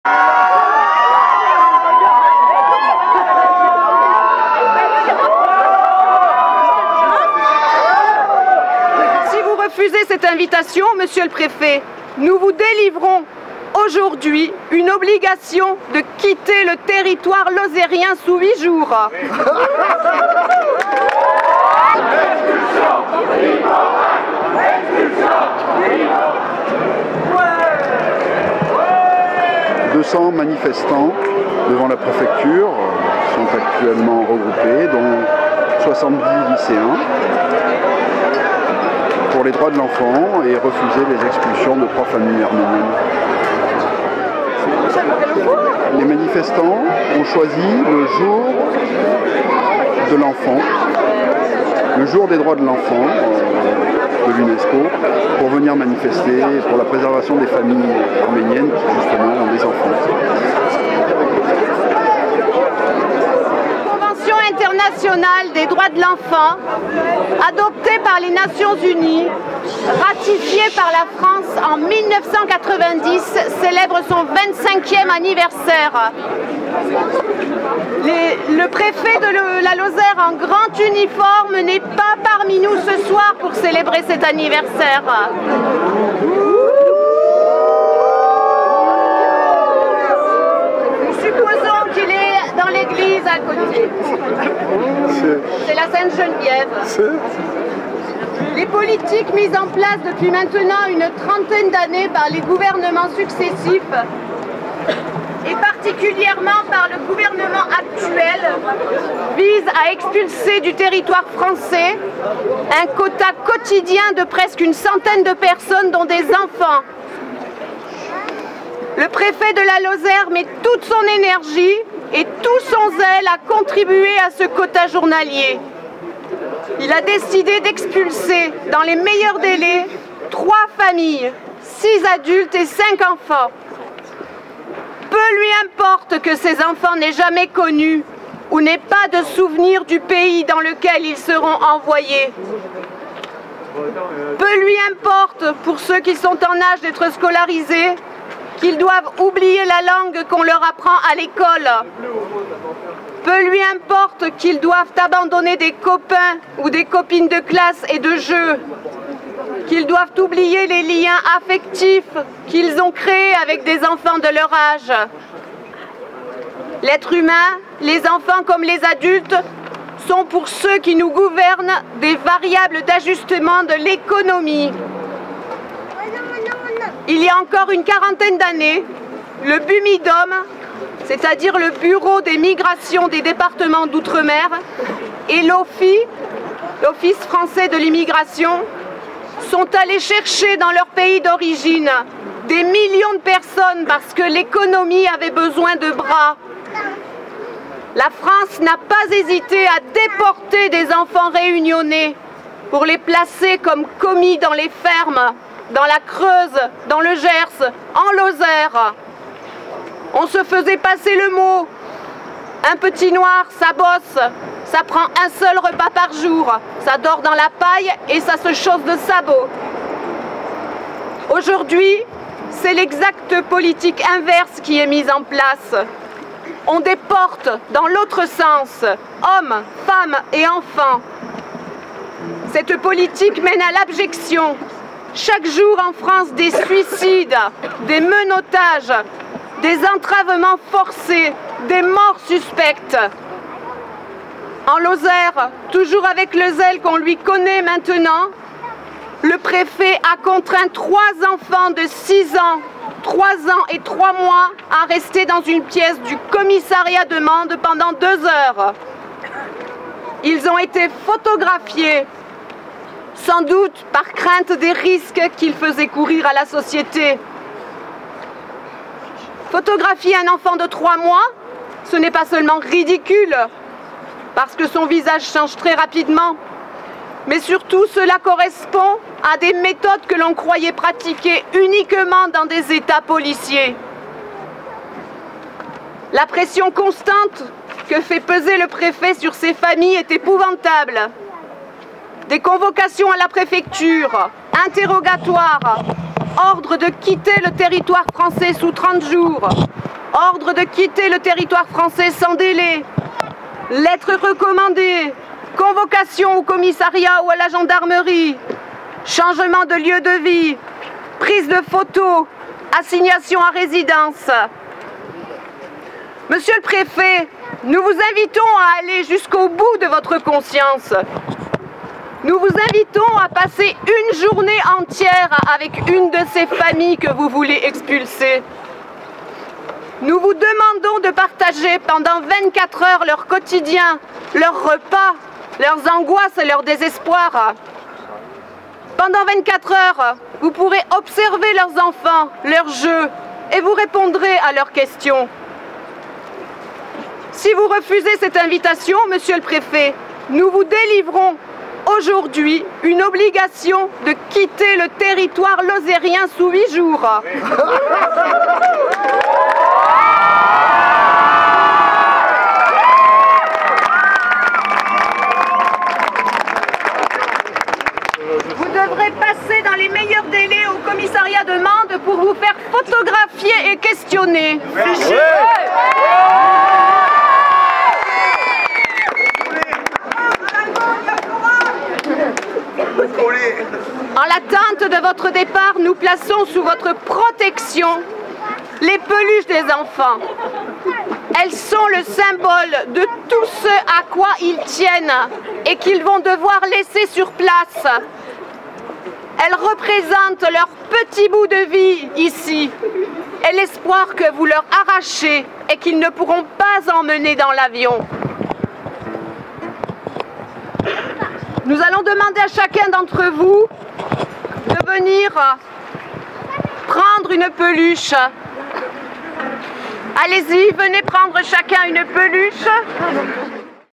Si vous refusez cette invitation, monsieur le préfet, nous vous délivrons aujourd'hui une obligation de quitter le territoire lozérien sous 8 jours. 200 manifestants devant la préfecture sont actuellement regroupés, dont 70 lycéens, pour les droits de l'enfant et refuser les expulsions de 3 familles arméniennes. Les manifestants ont choisi le jour de l'enfant, le jour des droits de l'enfant de l'UNESCO, pour venir manifester pour la préservation des familles arméniennes qui justement ont des enfants. La Convention internationale des droits de l'enfant, adoptée par les Nations Unies, ratifiée par la France en 1990, célèbre son 25e anniversaire. Le préfet de la Lozère en grand uniforme n'est pas parmi nous ce soir pour célébrer cet anniversaire. Nous supposons qu'il est dans l'église à côté. C'est la Sainte-Geneviève. Les politiques mises en place depuis maintenant une trentaine d'années par les gouvernements successifs et particulièrement par le gouvernement actuel visent à expulser du territoire français un quota quotidien de presque une centaine de personnes dont des enfants. Le préfet de la Lozère met toute son énergie et tout son zèle à contribuer à ce quota journalier. Il a décidé d'expulser dans les meilleurs délais 3 familles, 6 adultes et 5 enfants. Peu lui importe que ces enfants n'aient jamais connu ou n'aient pas de souvenir du pays dans lequel ils seront envoyés. Peu lui importe pour ceux qui sont en âge d'être scolarisés qu'ils doivent oublier la langue qu'on leur apprend à l'école. Peu lui importe qu'ils doivent abandonner des copains ou des copines de classe et de jeu, qu'ils doivent oublier les liens affectifs qu'ils ont créés avec des enfants de leur âge. L'être humain, les enfants comme les adultes, sont pour ceux qui nous gouvernent des variables d'ajustement de l'économie. Il y a encore une quarantaine d'années, le BUMIDOM, c'est-à-dire le Bureau des migrations des départements d'outre-mer, et l'OFII, l'Office français de l'immigration, sont allés chercher dans leur pays d'origine des millions de personnes parce que l'économie avait besoin de bras. La France n'a pas hésité à déporter des enfants réunionnais pour les placer comme commis dans les fermes, dans la Creuse, dans le Gers, en Lozère. On se faisait passer le mot. Un petit noir, ça bosse, ça prend un seul repas par jour, ça dort dans la paille et ça se chausse de sabots. Aujourd'hui, c'est l'exacte politique inverse qui est mise en place. On déporte dans l'autre sens, hommes, femmes et enfants. Cette politique mène à l'abjection. Chaque jour en France, des suicides, des menottages, des entravements forcés, des morts suspectes. En Lozère, toujours avec le zèle qu'on lui connaît maintenant, le préfet a contraint 3 enfants de 6 ans, 3 ans et 3 mois à rester dans une pièce du commissariat de Mende pendant 2 heures. Ils ont été photographiés, sans doute par crainte des risques qu'ils faisaient courir à la société. Photographier un enfant de 3 mois, ce n'est pas seulement ridicule, parce que son visage change très rapidement, mais surtout cela correspond à des méthodes que l'on croyait pratiquer uniquement dans des états policiers. La pression constante que fait peser le préfet sur ces familles est épouvantable. Des convocations à la préfecture, interrogatoires, Ordre de quitter le territoire français sous 30 jours. Ordre de quitter le territoire français sans délai. Lettre recommandée. Convocation au commissariat ou à la gendarmerie. Changement de lieu de vie. Prise de photos. Assignation à résidence. Monsieur le préfet, nous vous invitons à aller jusqu'au bout de votre conscience. Nous vous invitons à passer une journée entière avec une de ces familles que vous voulez expulser. Nous vous demandons de partager pendant 24 heures leur quotidien, leurs repas, leurs angoisses et leur désespoir. Pendant 24 heures, vous pourrez observer leurs enfants, leurs jeux, et vous répondrez à leurs questions. Si vous refusez cette invitation, monsieur le préfet, nous vous délivrons aujourd'hui une obligation de quitter le territoire lozérien sous 8 jours. Vous devrez passer dans les meilleurs délais au commissariat de Mende pour vous faire photographier et questionner. En l'attente de votre départ, nous plaçons sous votre protection les peluches des enfants. Elles sont le symbole de tout ce à quoi ils tiennent et qu'ils vont devoir laisser sur place. Elles représentent leur petit bout de vie ici et l'espoir que vous leur arrachez et qu'ils ne pourront pas emmener dans l'avion. Nous allons demander à chacun d'entre vous de venir prendre une peluche. Allez-y, venez prendre chacun une peluche.